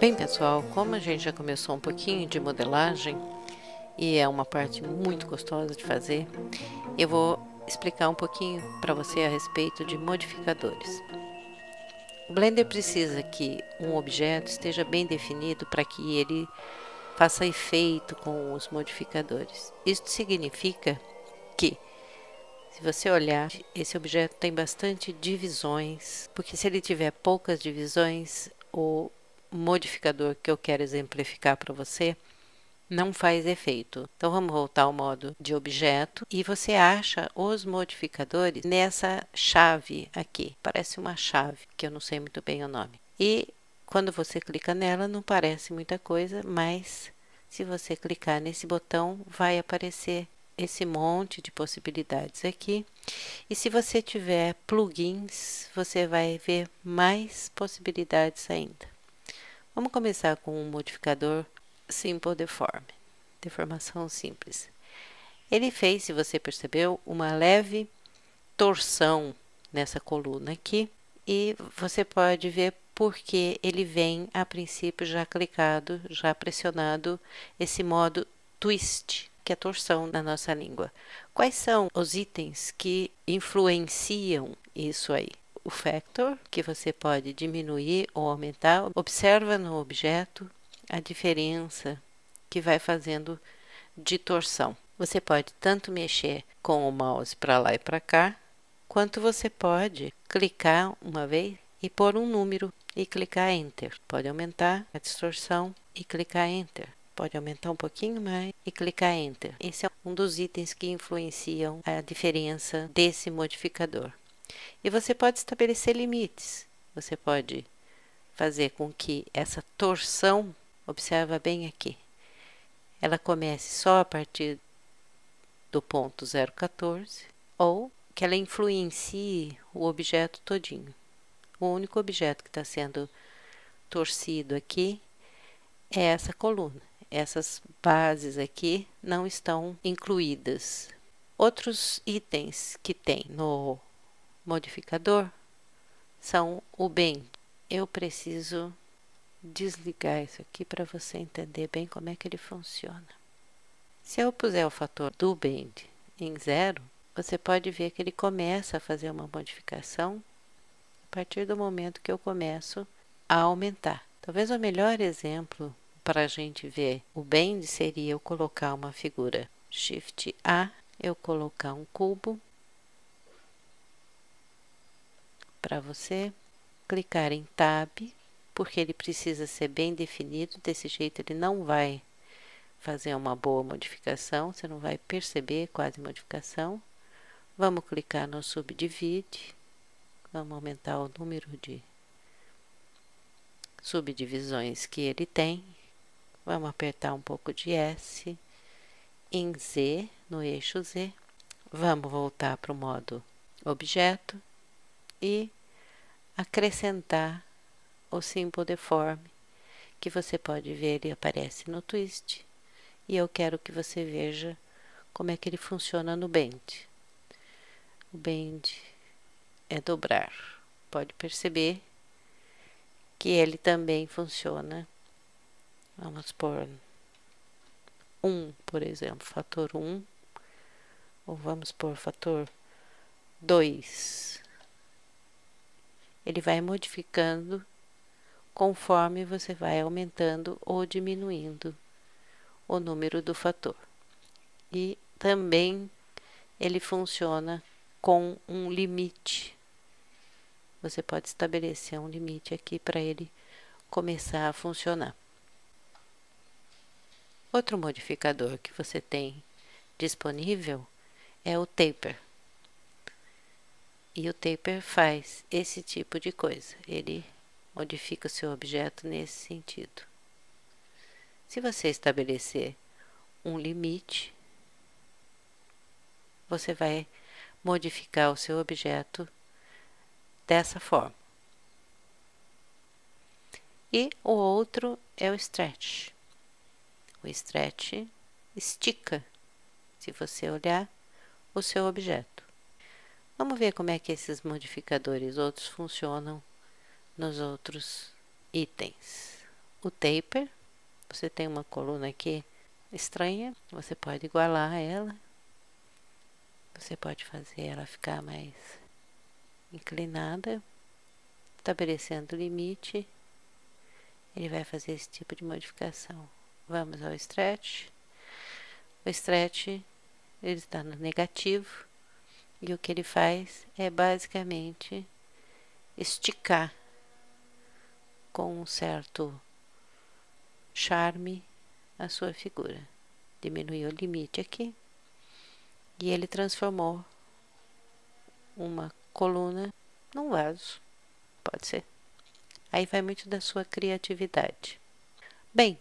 Bem, pessoal, como a gente já começou um pouquinho de modelagem e é uma parte muito gostosa de fazer, eu vou explicar um pouquinho para você a respeito de modificadores. O Blender precisa que um objeto esteja bem definido para que ele faça efeito com os modificadores. Isso significa que, se você olhar, esse objeto tem bastante divisões, porque se ele tiver poucas divisões, o modificador que eu quero exemplificar para você não faz efeito. Então vamos voltar ao modo de objeto e você acha os modificadores nessa chave aqui. Parece uma chave, que eu não sei muito bem o nome. E quando você clica nela não parece muita coisa, mas se você clicar nesse botão vai aparecer esse monte de possibilidades aqui. E se você tiver plugins, você vai ver mais possibilidades ainda. Vamos começar com um modificador Simple Deform, deformação simples. Ele fez, se você percebeu, uma leve torção nessa coluna aqui, e você pode ver porque ele vem a princípio já clicado, já pressionado esse modo twist, que é torção na nossa língua. Quais são os itens que influenciam isso aí? O factor, que você pode diminuir ou aumentar. Observa no objeto a diferença que vai fazendo de torção. Você pode tanto mexer com o mouse para lá e para cá, quanto você pode clicar uma vez e pôr um número e clicar Enter. Pode aumentar a distorção e clicar Enter. Pode aumentar um pouquinho mais e clicar Enter. Esse é um dos itens que influenciam a diferença desse modificador. E você pode estabelecer limites. Você pode fazer com que essa torção, observa bem aqui, ela comece só a partir do ponto 0,14 ou que ela influencie o objeto todinho. O único objeto que está sendo torcido aqui é essa coluna. Essas bases aqui não estão incluídas. Outros itens que tem no modificador são o bend. Eu preciso desligar isso aqui para você entender bem como é que ele funciona. Se eu puser o fator do bend em 0, você pode ver que ele começa a fazer uma modificação a partir do momento que eu começo a aumentar. Talvez o melhor exemplo para a gente ver o bend seria eu colocar uma figura Shift A, eu colocar um cubo para você, clicar em Tab, porque ele precisa ser bem definido, desse jeito ele não vai fazer uma boa modificação, você não vai perceber quase modificação. Vamos clicar no Subdivide, vamos aumentar o número de subdivisões que ele tem, vamos apertar um pouco de S, em Z, no eixo Z, vamos voltar para o modo objeto e acrescentar o Simple Deform, que você pode ver, ele aparece no Twist, e eu quero que você veja como é que ele funciona no Bend. O Bend é dobrar. Pode perceber que ele também funciona. Vamos pôr 1, por exemplo, fator 1, ou vamos pôr fator 2. Ele vai modificando conforme você vai aumentando ou diminuindo o número do fator. E também ele funciona com um limite. Você pode estabelecer um limite aqui para ele começar a funcionar. Outro modificador que você tem disponível é o Taper. E o Taper faz esse tipo de coisa. Ele modifica o seu objeto nesse sentido. Se você estabelecer um limite, você vai modificar o seu objeto dessa forma. E o outro é o Stretch. O Stretch estica, se você olhar, o seu objeto. Vamos ver como é que esses modificadores outros funcionam nos outros itens. o taper. Você tem uma coluna aqui estranha, você pode igualar ela. Você pode fazer ela ficar mais inclinada, estabelecendo o limite. Ele vai fazer esse tipo de modificação. Vamos ao stretch. O stretch, ele está no negativo, e o que ele faz é basicamente esticar com um certo charme a sua figura. Diminuiu o limite aqui, e ele transformou uma coluna num vaso. Pode ser. Aí vai muito da sua criatividade. Bem,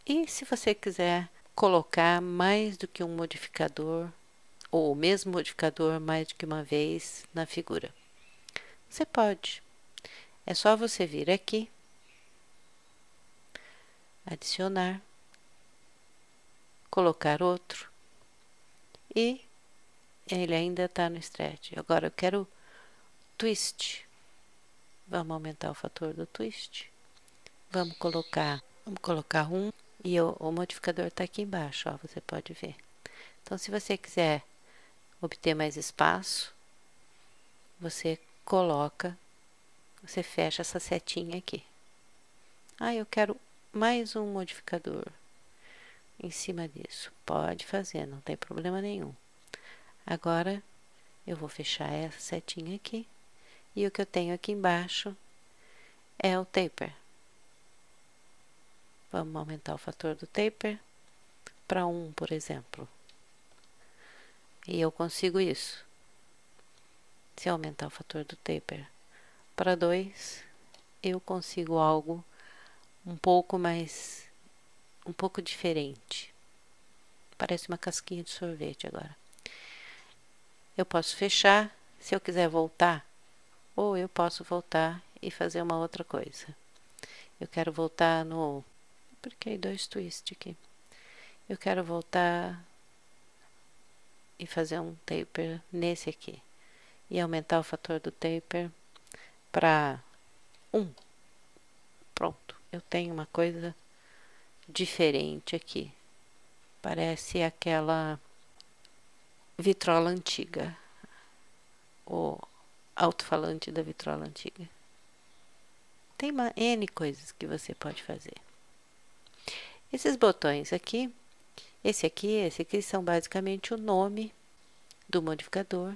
e se você quiser colocar mais do que um modificador, ou o mesmo modificador mais do que uma vez na figura? Você pode. É só você vir aqui, adicionar, colocar outro, e ele ainda está no stretch. Agora eu quero twist. Vamos aumentar o fator do twist. Vamos colocar um, e o modificador está aqui embaixo, ó, você pode ver. Então, se você quiser obter mais espaço, você coloca, você fecha essa setinha aqui. Ah, eu quero mais um modificador em cima disso. Pode fazer, não tem problema nenhum. Agora, eu vou fechar essa setinha aqui, e o que eu tenho aqui embaixo é o taper. Vamos aumentar o fator do taper para 1, por exemplo. E eu consigo isso. Se eu aumentar o fator do taper para 2, eu consigo algo um pouco diferente. Parece uma casquinha de sorvete agora. Eu posso fechar, se eu quiser voltar, ou eu posso voltar e fazer uma outra coisa. Eu quero voltar no... Porque 2 twists aqui. Eu quero voltar e fazer um taper nesse aqui. E aumentar o fator do taper para 1. Pronto. Eu tenho uma coisa diferente aqui. Parece aquela vitrola antiga. O alto-falante da vitrola antiga. Tem uma N coisas que você pode fazer. Esses botões aqui, esse aqui são basicamente o nome do modificador.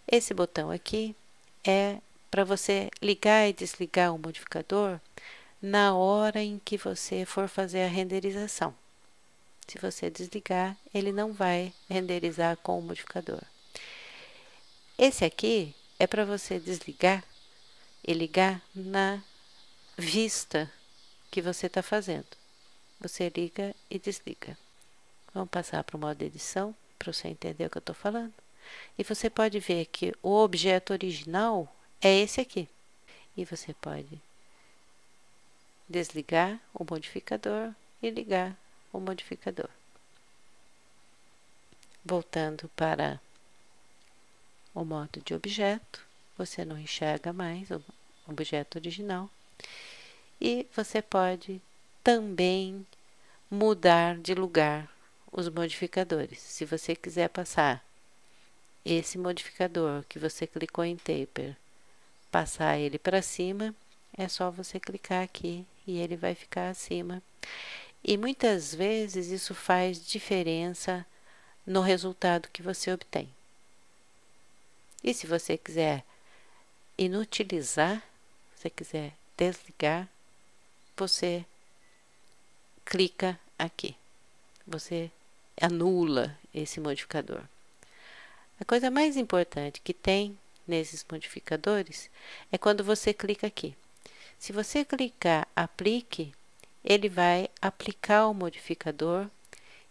Esse botão aqui é para você ligar e desligar o modificador na hora em que você for fazer a renderização. Se você desligar, ele não vai renderizar com o modificador. Esse aqui é para você desligar e ligar na vista que você está fazendo. Você liga e desliga. Vamos passar para o modo edição, para você entender o que eu estou falando. E você pode ver que o objeto original é esse aqui. E você pode desligar o modificador e ligar o modificador. Voltando para o modo de objeto, você não enxerga mais o objeto original. E você pode também mudar de lugar os modificadores. Se você quiser passar esse modificador que você clicou em taper, passar ele para cima, é só você clicar aqui e ele vai ficar acima. E muitas vezes isso faz diferença no resultado que você obtém. E se você quiser inutilizar, se você quiser desligar, você clica aqui. Você anula esse modificador. A coisa mais importante que tem nesses modificadores é quando você clica aqui. Se você clicar aplique, ele vai aplicar o modificador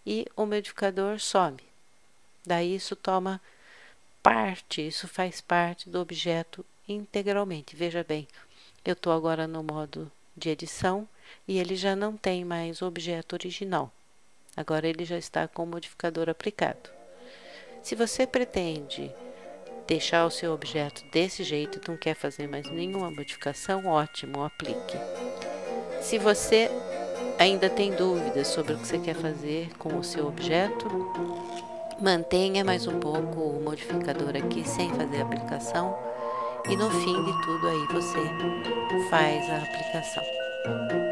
e o modificador some. Daí isso toma parte, isso faz parte do objeto integralmente. Veja bem, eu estou agora no modo de edição e ele já não tem mais o objeto original. Agora ele já está com o modificador aplicado. Se você pretende deixar o seu objeto desse jeito e não quer fazer mais nenhuma modificação, ótimo, aplique. Se você ainda tem dúvidas sobre o que você quer fazer com o seu objeto, mantenha mais um pouco o modificador aqui sem fazer a aplicação e no fim de tudo aí você faz a aplicação.